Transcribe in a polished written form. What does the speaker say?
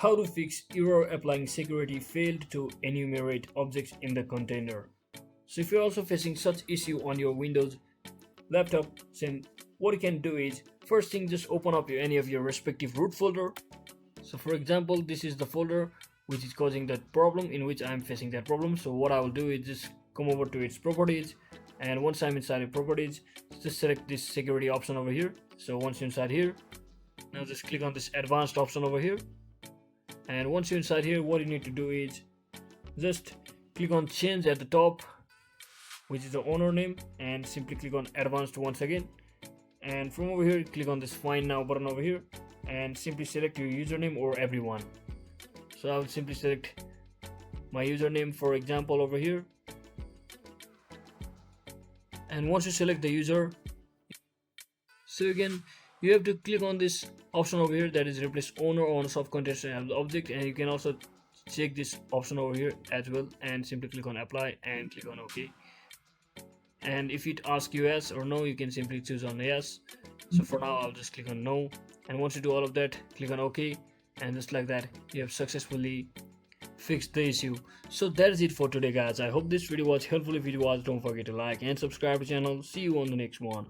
how to fix error applying security failed to enumerate objects in the container. So if you're also facing such issue on your Windows laptop, then what you can do is first thing just open up any of your respective root folder. So for example, this is the folder which is causing that problem, in which I'm facing that problem. So what I will do is just come over to its properties, and once I'm inside of properties, just select this security option over here. So once you're inside here, now just click on this advanced option over here, and once you're inside here, what you need to do is just click on change at the top, which is the owner name, and simply click on advanced once again. And from over here, click on this find now button over here, and simply select your username or everyone. So I will simply select my username, for example, over here. And once you select the user, so again you have to click on this option over here, that is replace owner on subcontainer as object, and you can also check this option over here as well, and simply click on apply and click on OK. And if it asks you yes or no, you can simply choose on yes. So for now I'll just click on no, and once you do all of that, click on OK, and just like that you have successfully fixed the issue. So that is it for today, guys. I hope this video was helpful. If it was, don't forget to like and subscribe to the channel. See you on the next one.